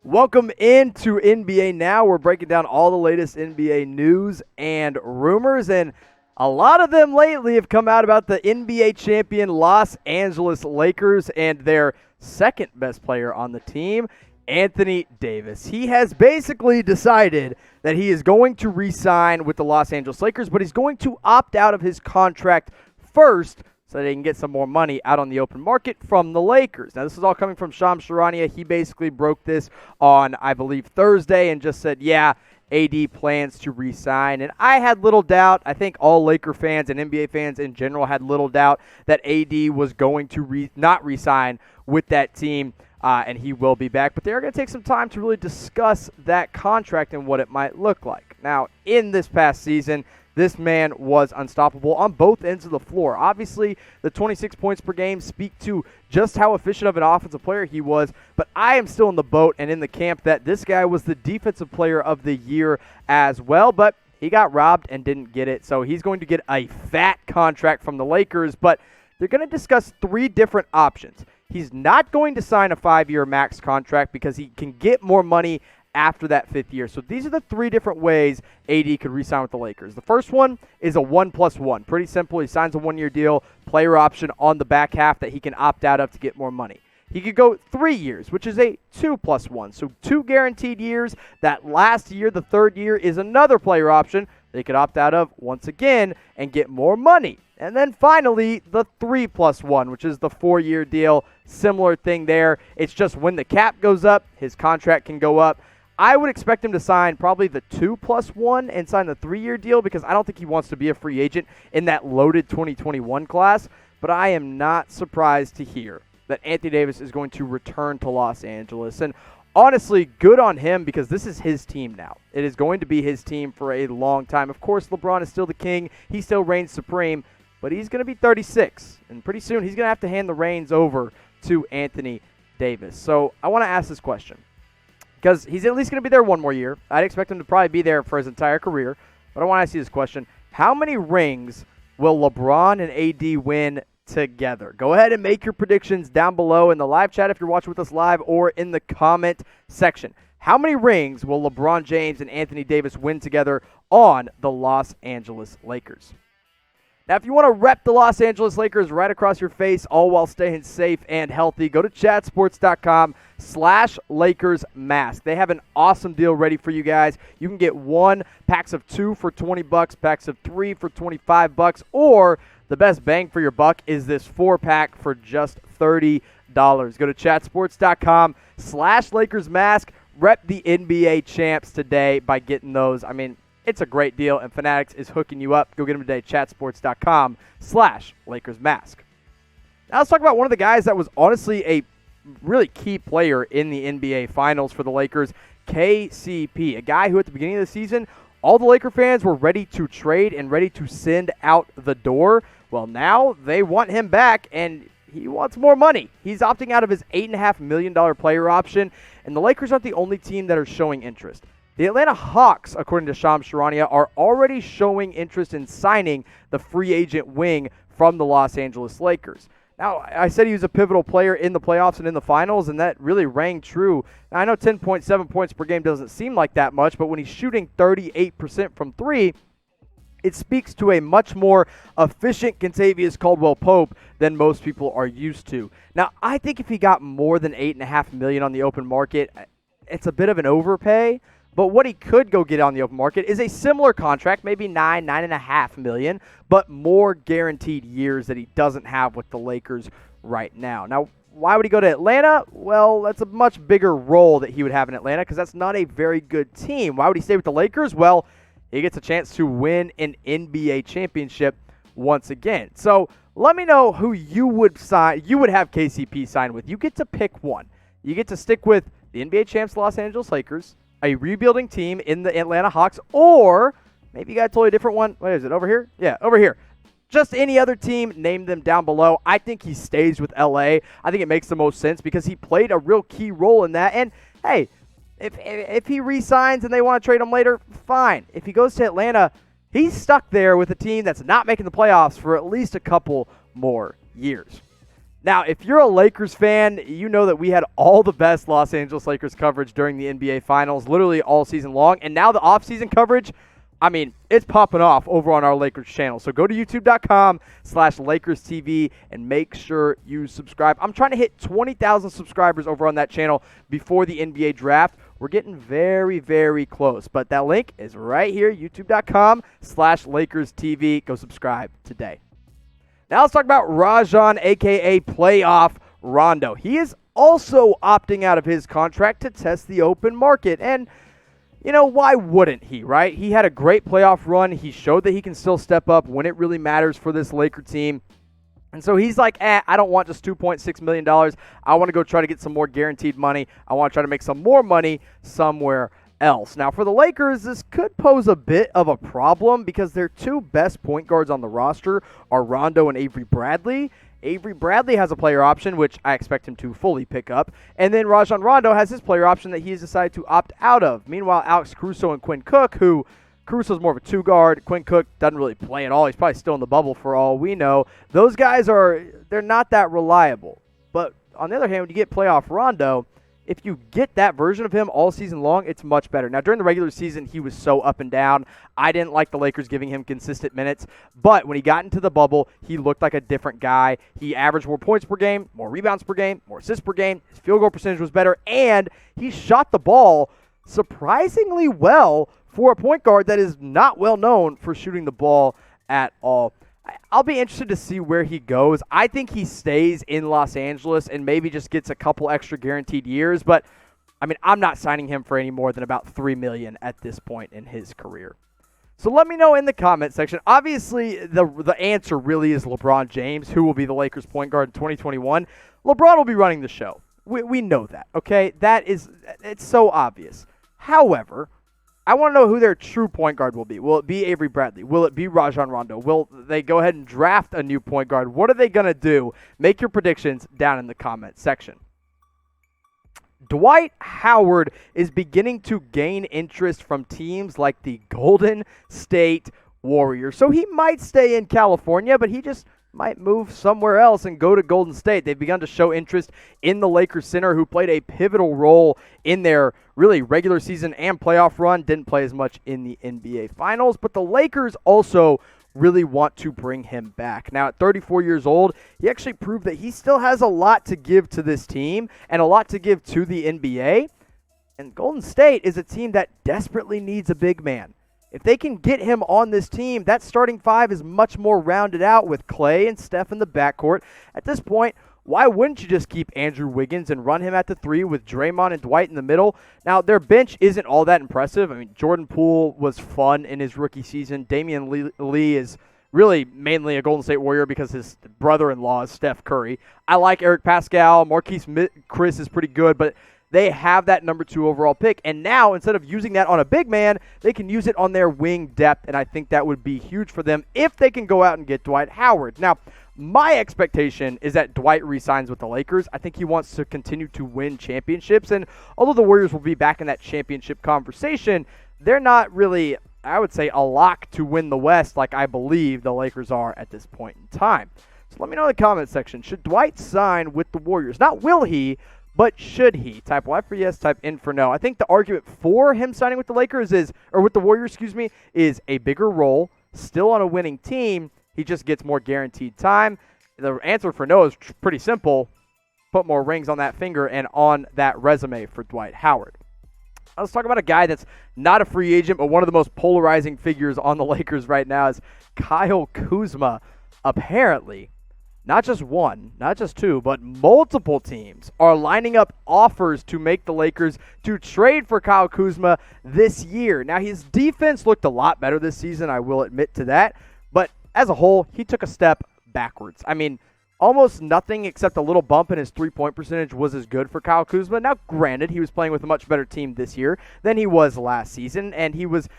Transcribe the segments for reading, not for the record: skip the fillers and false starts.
Welcome into NBA Now. We're breaking down all the latest NBA news and rumors, and a lot of them lately have come out about the NBA champion Los Angeles Lakers and their second best player on the team, Anthony Davis. He has basically decided that he is going to re-sign with the Los Angeles Lakers, but he's going to opt out of his contract first so they can get some more money out on the open market from the Lakers. Now, this is all coming from Shams Charania. He basically broke this on, I believe, Thursday and just said, yeah, AD plans to re-sign. And I had little doubt. I think all Laker fans and NBA fans in general had little doubt that AD was going to not re-sign with that team, and he will be back. But they're going to take some time to really discuss that contract and what it might look like. Now, in this past season, this man was unstoppable on both ends of the floor. Obviously, the 26 points per game speak to just how efficient of an offensive player he was, but I am still in the boat and in the camp that this guy was the defensive player of the year as well, but he got robbed and didn't get it, so he's going to get a fat contract from the Lakers, but they're going to discuss three different options. He's not going to sign a 5-year max contract because he can get more money after that 5th year. So these are the three different ways AD could re-sign with the Lakers. The first one is a 1+1. Pretty simple. He signs a 1-year deal, player option on the back half that he can opt out of to get more money. He could go 3 years, which is a 2+1. So 2 guaranteed years. That last year, the 3rd year, is another player option they could opt out of once again and get more money. And then finally, the 3+1, which is the 4-year deal. Similar thing there. It's just when the cap goes up, his contract can go up. I would expect him to sign probably the 2+1 and sign the 3-year deal because I don't think he wants to be a free agent in that loaded 2021 class. But I am not surprised to hear that Anthony Davis is going to return to Los Angeles. And honestly, good on him because this is his team now. It is going to be his team for a long time. Of course, LeBron is still the king. He still reigns supreme. But he's going to be 36. And pretty soon he's going to have to hand the reins over to Anthony Davis. So I want to ask this question, because he's at least going to be there one more year. I'd expect him to probably be there for his entire career. But I want to ask you this question. How many rings will LeBron and AD win together? Go ahead and make your predictions down below in the live chat if you're watching with us live, or in the comment section. How many rings will LeBron James and Anthony Davis win together on the Los Angeles Lakers? Now, if you want to rep the Los Angeles Lakers right across your face, all while staying safe and healthy, go to chatsports.com/LakersMask. They have an awesome deal ready for you guys. You can get packs of 2 for $20, packs of 3 for $25, or the best bang for your buck is this 4-pack for just $30. Go to chatsports.com/LakersMask. Rep the NBA champs today by getting those. I mean, it's a great deal, and Fanatics is hooking you up. Go get them today, chatsports.com/LakersMask. Now let's talk about one of the guys that was honestly a really key player in the NBA Finals for the Lakers, KCP, a guy who at the beginning of the season, all the Laker fans were ready to trade and ready to send out the door. Well, now they want him back, and he wants more money. He's opting out of his $8.5 million player option, and the Lakers aren't the only team that are showing interest. The Atlanta Hawks, according to Shams Charania, are already showing interest in signing the free agent wing from the Los Angeles Lakers. Now, I said he was a pivotal player in the playoffs and in the finals, and that really rang true. Now, I know 10.7 points per game doesn't seem like that much, but when he's shooting 38% from 3, it speaks to a much more efficient Kentavious Caldwell-Pope than most people are used to. Now, I think if he got more than $8.5 million on the open market, it's a bit of an overpay. But what he could go get on the open market is a similar contract, maybe $9.5 million, but more guaranteed years that he doesn't have with the Lakers right now. Now, why would he go to Atlanta? Well, that's a much bigger role that he would have in Atlanta because that's not a very good team. Why would he stay with the Lakers? Well, he gets a chance to win an NBA championship once again. So let me know who you would have KCP sign with. You get to pick one. You get to stick with the NBA champs Los Angeles Lakers, a rebuilding team in the Atlanta Hawks, or maybe you got a totally different one. What is it, over here? Yeah, over here. Just any other team, name them down below. I think he stays with LA. I think it makes the most sense because he played a real key role in that. And, hey, if he re-signs and they want to trade him later, fine. If he goes to Atlanta, he's stuck there with a team that's not making the playoffs for at least a couple more years. Now, if you're a Lakers fan, you know that we had all the best Los Angeles Lakers coverage during the NBA Finals, literally all season long. And now the offseason coverage, I mean, it's popping off over on our Lakers channel. So go to youtube.com/LakersTV and make sure you subscribe. I'm trying to hit 20,000 subscribers over on that channel before the NBA draft. We're getting very, very close. But that link is right here, youtube.com/LakersTV. Go subscribe today. Now let's talk about Rajon, a.k.a. Playoff Rondo. He is also opting out of his contract to test the open market. And, you know, why wouldn't he, right? He had a great playoff run. He showed that he can still step up when it really matters for this Laker team. And so he's like, I don't want just $2.6 million. I want to go try to get some more guaranteed money. I want to try to make some more money somewhere else. Now, for the Lakers, this could pose a bit of a problem because their two best point guards on the roster are Rondo and Avery Bradley. Avery Bradley has a player option, which I expect him to fully pick up. And then Rajon Rondo has his player option that he has decided to opt out of. Meanwhile, Alex Caruso and Quinn Cook, who Caruso's more of a two-guard. Quinn Cook doesn't really play at all. He's probably still in the bubble for all we know. Those guys they're not that reliable. But on the other hand, when you get playoff Rondo, if you get that version of him all season long, it's much better. Now, during the regular season, he was so up and down. I didn't like the Lakers giving him consistent minutes. But when he got into the bubble, he looked like a different guy. He averaged more points per game, more rebounds per game, more assists per game. His field goal percentage was better. And he shot the ball surprisingly well for a point guard that is not well known for shooting the ball at all. I'll be interested to see where he goes. I think he stays in Los Angeles and maybe just gets a couple extra guaranteed years. But, I mean, I'm not signing him for any more than about $3 million at this point in his career. So let me know in the comment section. Obviously, the answer really is LeBron James, who will be the Lakers point guard in 2021. LeBron will be running the show. We know that, okay? It's so obvious. However, I want to know who their true point guard will be. Will it be Avery Bradley? Will it be Rajon Rondo? Will they go ahead and draft a new point guard? What are they going to do? Make your predictions down in the comment section. Dwight Howard is beginning to gain interest from teams like the Golden State Warriors. So he might stay in California, but he just might move somewhere else and go to Golden State. They've begun to show interest in the Lakers center, who played a pivotal role in their really regular season and playoff run. Didn't play as much in the NBA Finals, but the Lakers also really want to bring him back. Now, at 34 years old, he actually proved that he still has a lot to give to this team and a lot to give to the NBA. And Golden State is a team that desperately needs a big man. If they can get him on this team, that starting five is much more rounded out with Clay and Steph in the backcourt. At this point, why wouldn't you just keep Andrew Wiggins and run him at the three with Draymond and Dwight in the middle? Now, their bench isn't all that impressive. I mean, Jordan Poole was fun in his rookie season. Damian Lee is really mainly a Golden State Warrior because his brother-in-law is Steph Curry. I like Eric Pascal. Marquise Chris is pretty good, but they have that number 2 overall pick, and now instead of using that on a big man, they can use it on their wing depth, and I think that would be huge for them if they can go out and get Dwight Howard. Now, my expectation is that Dwight re-signs with the Lakers. I think he wants to continue to win championships, and although the Warriors will be back in that championship conversation, they're not really, I would say, a lock to win the West like I believe the Lakers are at this point in time. So let me know in the comment section, should Dwight sign with the Warriors? Not will he, but should he? Type Y for yes, type in for no. I think the argument for him signing with the Lakers with the Warriors, is a bigger role, still on a winning team. He just gets more guaranteed time. The answer for no is pretty simple. Put more rings on that finger and on that resume for Dwight Howard. Let's talk about a guy that's not a free agent, but one of the most polarizing figures on the Lakers right now is Kyle Kuzma. Apparently, not just one, not just two, but multiple teams are lining up offers to make the Lakers to trade for Kyle Kuzma this year. Now, his defense looked a lot better this season, I will admit to that. But as a whole, he took a step backwards. I mean, almost nothing except a little bump in his three-point percentage was as good for Kyle Kuzma. Now, granted, he was playing with a much better team this year than he was last season, and he was,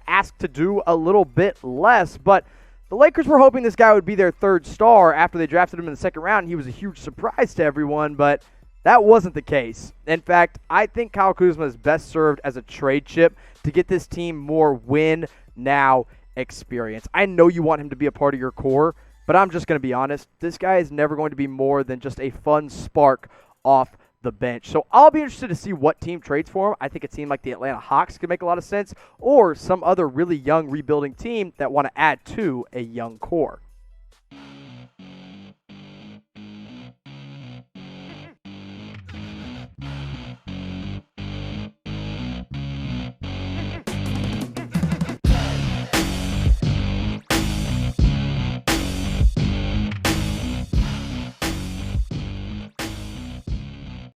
asked to do a little bit less, but the Lakers were hoping this guy would be their third star after they drafted him in the second round. He was a huge surprise to everyone, but that wasn't the case. In fact, I think Kyle Kuzma is best served as a trade chip to get this team more win-now experience. I know you want him to be a part of your core, But I'm just going to be honest. This guy is never going to be more than just a fun spark off the bench. So I'll be interested to see what team trades for him. I think a team like the Atlanta Hawks could make a lot of sense, or some other really young rebuilding team that want to add to a young core.